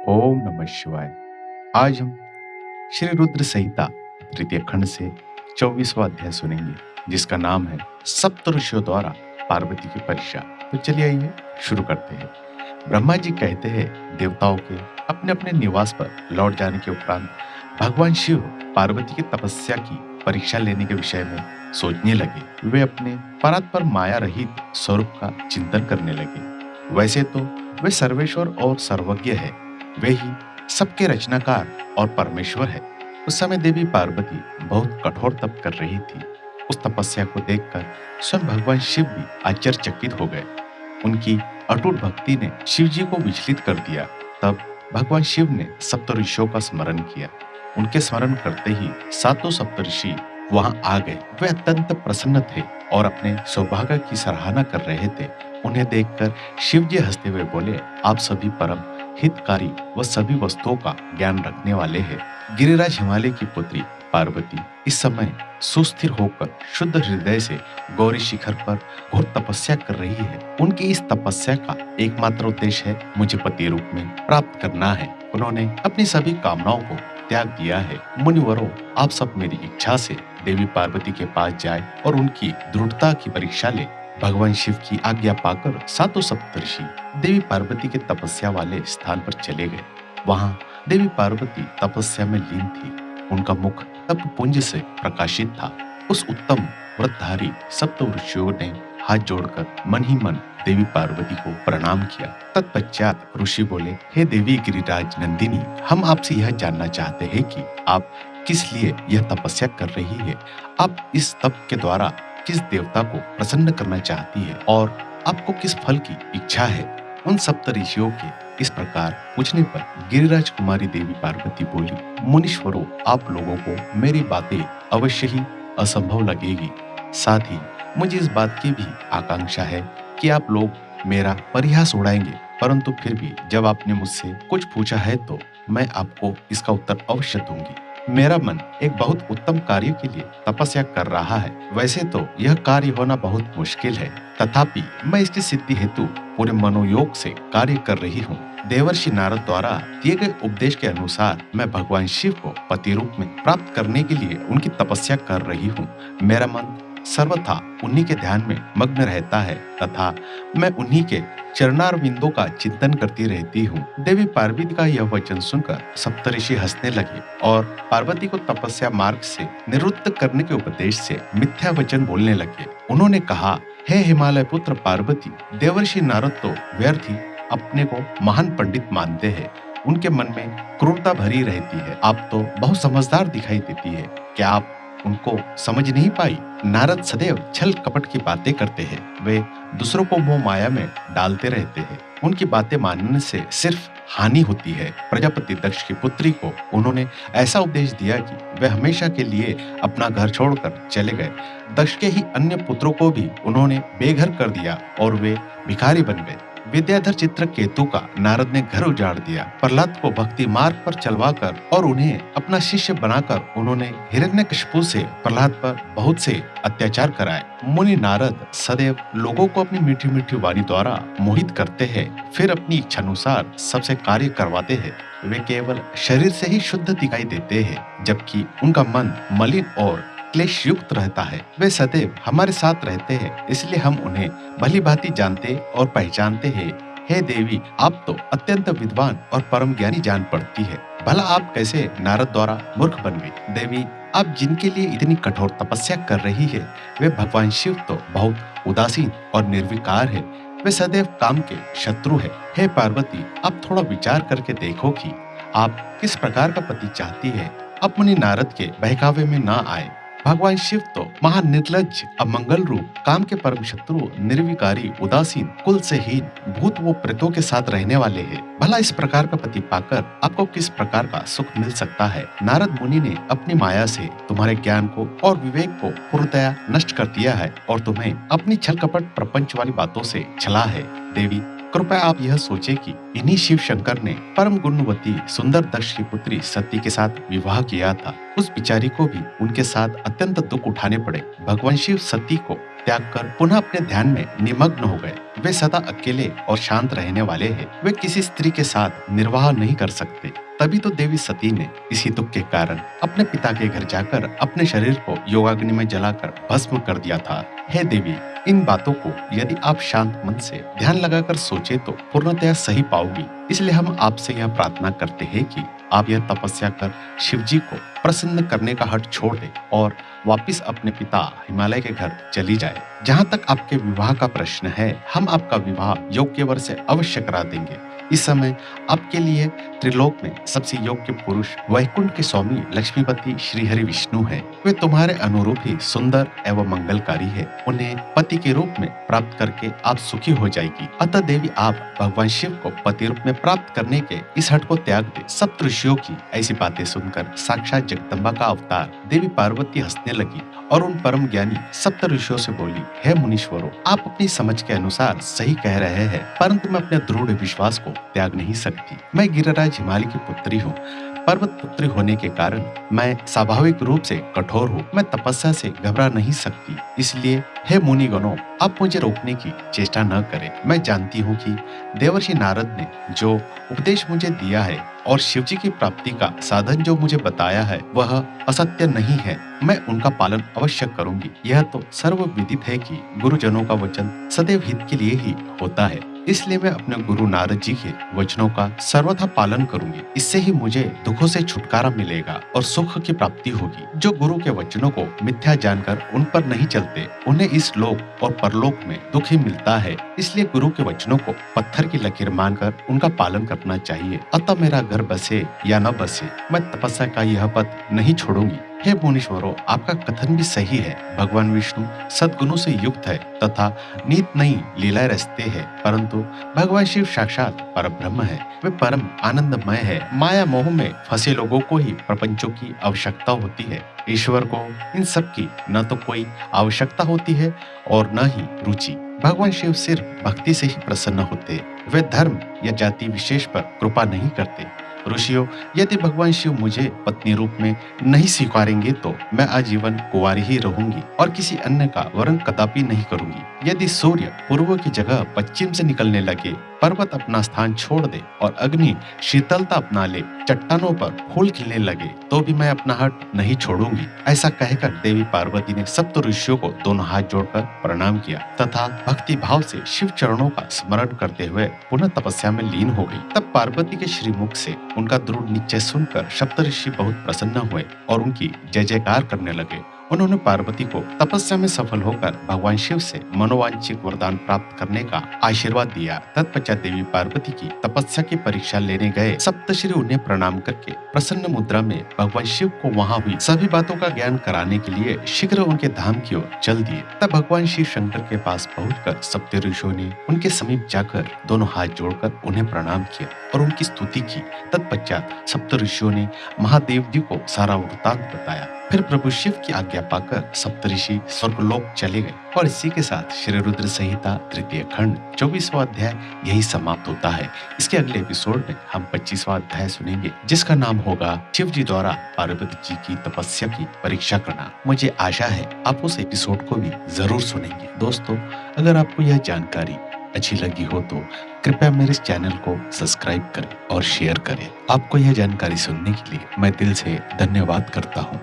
ओम नमः शिवाय। आज हम श्री रुद्र संहिता तृतीय खंड से 24वां अध्याय सुनेंगे, जिसका नाम है सप्त ऋषियों द्वारा पार्वती की परीक्षा। तो चलिए आइए शुरू करते हैं। ब्रह्मा जी कहते हैं, देवताओं के अपने अपने निवास पर लौट जाने के उपरांत भगवान शिव पार्वती की तपस्या की परीक्षा लेने के विषय में सोचने लगे। वे अपने परात्पर माया रहित स्वरूप का चिंतन करने लगे। वैसे तो वे सर्वेश्वर और सर्वज्ञ है, वे ही सबके रचनाकार और परमेश्वर है। उस समय देवी पार्वती बहुत कठोर तप कर रही थी। उस तपस्या को देखकर स्वयं भगवान शिव भी आश्चर्यचकित हो गए। उनकी अटूट भक्ति ने शिव जी को विचलित कर दिया। तब भगवान शिव ने सप्तऋषियों का स्मरण किया। उनके स्मरण करते ही सातों सप्तऋषि वहां आ गए। वे अत्यंत प्रसन्न थे और अपने सौभाग्य की सराहना कर रहे थे। उन्हें देखकर शिव जी हंसते हुए बोले, आप सभी परम हितकारी व सभी वस्तुओं का ज्ञान रखने वाले हैं। गिरिराज हिमालय की पुत्री पार्वती इस समय सुस्थिर होकर शुद्ध हृदय से गौरी शिखर पर घोर तपस्या कर रही है। उनकी इस तपस्या का एकमात्र उद्देश्य है मुझे पति रूप में प्राप्त करना है। उन्होंने अपनी सभी कामनाओं को त्याग दिया है। मुनिवरों, आप सब मेरी इच्छा से देवी पार्वती के पास जाए और उनकी दृढ़ता की परीक्षा ले। भगवान शिव की आज्ञा पाकर सातों सप्तऋषि देवी पार्वती के तपस्या वाले स्थान पर चले गए। वहां देवी पार्वती तपस्या में लीन थी। उनका मुख तप पुंज से प्रकाशित था। उस उत्तम व्रतधारी सप्त ऋषियों ने हाथ जोड़कर मन ही मन देवी पार्वती को प्रणाम किया। तत्पश्चात ऋषि बोले, हे देवी गिरिराज नंदिनी, हम आपसे यह जानना चाहते हैं कि आप किस लिए यह तपस्या कर रही है। आप इस तप के द्वारा किस देवता को प्रसन्न करना चाहती है और आपको किस फल की इच्छा है। उन सप्त ऋषियों के इस प्रकार पूछने पर गिरिराज कुमारी देवी पार्वती बोली, मुनीश्वरों, आप लोगों को मेरी बातें अवश्य ही असंभव लगेगी। साथ ही मुझे इस बात की भी आकांक्षा है कि आप लोग मेरा परिहास उड़ाएंगे, परंतु फिर भी जब आपने मुझसे कुछ पूछा है तो मैं आपको इसका उत्तर अवश्य दूंगी। मेरा मन एक बहुत उत्तम कार्य के लिए तपस्या कर रहा है। वैसे तो यह कार्य होना बहुत मुश्किल है, तथापि मैं इसकी सिद्धि हेतु पूरे मनोयोग से कार्य कर रही हूँ। देवर्षि नारद द्वारा दिए गए उपदेश के अनुसार मैं भगवान शिव को पति रूप में प्राप्त करने के लिए उनकी तपस्या कर रही हूँ। मेरा मन सर्वथा उन्हीं के ध्यान में मग्न रहता है तथा मैं उन्हीं के चरणारविंदों का चिंतन करती रहती हूँ। देवी पार्वती का यह वचन सुनकर सप्तऋषि हंसने लगे और पार्वती को तपस्या मार्ग से निवृत्त करने के उपदेश से मिथ्या वचन बोलने लगे। उन्होंने कहा, हे हिमालय पुत्र पार्वती, देवर्षि नारद तो व्यर्थ ही अपने को महान पंडित मानते हैं। उनके मन में क्रूरता भरी रहती है। आप तो बहुत समझदार दिखाई देती है। क्या आप उनको समझ नहीं पाई? नारद सदैव छल कपट की बातें करते हैं। वे दूसरों को मोह माया में डालते रहते हैं। उनकी बातें मानने से सिर्फ हानि होती है। प्रजापति दक्ष की पुत्री को उन्होंने ऐसा उपदेश दिया कि वे हमेशा के लिए अपना घर छोड़कर चले गए। दक्ष के ही अन्य पुत्रों को भी उन्होंने बेघर कर दिया और वे भिखारी बन गए। विद्याधर चित्र केतु का नारद ने घर उजाड़ दिया। प्रहलाद को भक्ति मार्ग पर चलवाकर और उन्हें अपना शिष्य बनाकर उन्होंने हिरण्यकशिपु से प्रहलाद पर बहुत से अत्याचार कराए। मुनि नारद सदैव लोगों को अपनी मीठी मीठी वाणी द्वारा मोहित करते हैं, फिर अपनी इच्छानुसार सबसे कार्य करवाते हैं। वे केवल शरीर से ही शुद्ध दिखाई देते हैं, जबकि उनका मन मलिन और क्लेश युक्त रहता है। वे सदैव हमारे साथ रहते हैं, इसलिए हम उन्हें भली भांति जानते और पहचानते हैं। हे देवी, आप तो अत्यंत विद्वान और परम ज्ञानी जान पड़ती है। भला आप कैसे नारद द्वारा मूर्ख बन गई? देवी, आप जिनके लिए इतनी कठोर तपस्या कर रही है, वे भगवान शिव तो बहुत उदासीन और निर्विकार है। वे सदैव काम के शत्रु है। हे पार्वती, आप थोड़ा विचार करके देखो कि आप किस प्रकार का पति चाहती है। अब मुनि नारद के बहकावे में ना आए। भगवान शिव तो महान निर्लज्ज, अमंगल रूप, काम के परम शत्रु, निर्विकारी, उदासीन, कुल से हीन, भूत व प्रेतों के साथ रहने वाले हैं। भला इस प्रकार का पति पाकर आपको किस प्रकार का सुख मिल सकता है? नारद मुनि ने अपनी माया से तुम्हारे ज्ञान को और विवेक को पूर्णतया नष्ट कर दिया है और तुम्हें अपनी छल कपट प्रपंच वाली बातों से छला है। देवी, कृपया आप यह सोचे कि इन्हीं शिव शंकर ने परम गुणवती सुंदर दक्ष की पुत्री सती के साथ विवाह किया था। उस बिचारी को भी उनके साथ अत्यंत दुख उठाने पड़े। भगवान शिव सती को त्याग कर पुनः अपने ध्यान में निमग्न हो गए। वे सदा अकेले और शांत रहने वाले हैं। वे किसी स्त्री के साथ निर्वाह नहीं कर सकते। तभी तो देवी सती ने इसी दुख के कारण अपने पिता के घर जाकर अपने शरीर को योगाग्नि में जलाकर भस्म कर दिया था। हे देवी, इन बातों को यदि आप शांत मन से ध्यान लगाकर सोचे तो पूर्णतया सही पाओगी। इसलिए हम आपसे यह प्रार्थना करते हैं कि आप यह तपस्या कर शिव जी को प्रसन्न करने का हठ छोड़ दें और वापिस अपने पिता हिमालय के घर चली जाए। जहाँ तक आपके विवाह का प्रश्न है, हम आपका विवाह योग्य वर से अवश्य करा देंगे। इस समय आपके लिए त्रिलोक में सबसे योग्य पुरुष वैकुंठ के स्वामी लक्ष्मीपति श्री हरि विष्णु है। वे तुम्हारे अनुरूप ही सुंदर एवं मंगलकारी है। उन्हें पति के रूप में प्राप्त करके आप सुखी हो जाएगी। अतः देवी, आप भगवान शिव को पति रूप में प्राप्त करने के इस हठ को त्याग दे। सप्त ऋषियों की ऐसी बातें सुनकर साक्षात जगदम्बा का अवतार देवी पार्वती हंसने लगी और उन परम ज्ञानी सप्त ऋषियों से बोली, हे मुनीश्वरों, आप अपनी समझ के अनुसार सही कह रहे हैं, परंतु मैं अपने दृढ़ विश्वास को त्याग नहीं सकती। मैं गिरिराज हिमालय की पुत्री हूँ। पर्वत पुत्री होने के कारण मैं स्वाभाविक रूप से कठोर हूँ। मैं तपस्या से घबरा नहीं सकती। इसलिए हे मुनिगणों, आप मुझे रोकने की चेष्टा न करें। मैं जानती हूँ कि देवर्षि नारद ने जो उपदेश मुझे दिया है और शिवजी की प्राप्ति का साधन जो मुझे बताया है वह असत्य नहीं है। मैं उनका पालन अवश्य करूंगी। यह तो सर्वविदित है कि गुरुजनों का वचन सदैव हित के लिए ही होता है। इसलिए मैं अपने गुरु नारद जी के वचनों का सर्वथा पालन करूंगी। इससे ही मुझे दुखों से छुटकारा मिलेगा और सुख की प्राप्ति होगी। जो गुरु के वचनों को मिथ्या जानकर उन पर नहीं चलते, उन्हें इस लोक और परलोक में दुख ही मिलता है। इसलिए गुरु के वचनों को पत्थर की लकीर मानकर उनका पालन करना चाहिए। अतः मेरा घर बसे या न बसे, मैं तपस्या का यह पथ नहीं छोड़ूंगी। हे मुनीश्वरों, आपका कथन भी सही है। भगवान विष्णु सद्गुणों से युक्त है तथा नित नई लीलाएं रचते हैं, परंतु भगवान शिव साक्षात परब्रह्म है। वे परम आनंदमय है। माया मोह में फंसे लोगों को ही प्रपंचों की आवश्यकता होती है। ईश्वर को इन सब की न तो कोई आवश्यकता होती है और न ही रुचि। भगवान शिव सिर्फ भक्ति से ही प्रसन्न होते। वे धर्म या जाति विशेष पर कृपा नहीं करते। ऋषियों, यदि भगवान शिव मुझे पत्नी रूप में नहीं स्वीकारेंगे तो मैं आजीवन कुंवारी ही रहूंगी और किसी अन्य का वरण कदापि नहीं करूंगी। यदि सूर्य पूर्व की जगह पश्चिम से निकलने लगे, पर्वत अपना स्थान छोड़ दे और अग्नि शीतलता अपना ले, चट्टानों पर फूल खिलने लगे, तो भी मैं अपना हट नहीं छोड़ूंगी। ऐसा कहकर देवी पार्वती ने सप्त ऋषियों को दोनों हाथ जोड़कर प्रणाम किया तथा भक्ति भाव से शिव चरणों का स्मरण करते हुए पुनः तपस्या में लीन हो गई। तब पार्वती के श्रीमुख से उनका दृढ़ निश्चय सुनकर सप्तऋषि बहुत प्रसन्न हुए और उनकी जय जयकार करने लगे। उन्होंने पार्वती को तपस्या में सफल होकर भगवान शिव से मनोवांछित वरदान प्राप्त करने का आशीर्वाद दिया। तत्पश्चात देवी पार्वती की तपस्या की परीक्षा लेने गए सप्तऋषि उन्हें प्रणाम करके प्रसन्न मुद्रा में भगवान शिव को वहां हुई सभी बातों का ज्ञान कराने के लिए शीघ्र उनके धाम की ओर चल दिए। तब भगवान शिव शंकर के पास पहुंचकर सप्त ऋषियों ने उनके समीप जाकर दोनों हाथ जोड़कर उन्हें प्रणाम किया और उनकी स्तुति की। तत्पश्चात सप्त ऋषियों ने महादेव जी को सारा वृत्तांत बताया। फिर प्रभु शिव की आज्ञा पाकर सप्तऋषि स्वर्गलोक चले गए। और इसी के साथ श्री रुद्र संहिता तृतीय खंड 24वां अध्याय यही समाप्त होता है। इसके अगले एपिसोड में हम 25वां अध्याय सुनेंगे, जिसका नाम होगा शिव जी द्वारा पार्वती जी की तपस्या की परीक्षा करना। मुझे आशा है आप उस एपिसोड को भी जरूर सुनेंगे। दोस्तों, अगर आपको यह जानकारी अच्छी लगी हो तो कृपया मेरे इस चैनल को सब्सक्राइब करें और शेयर करें। आपको यह जानकारी सुनने के लिए मैं दिल से धन्यवाद करता हूँ।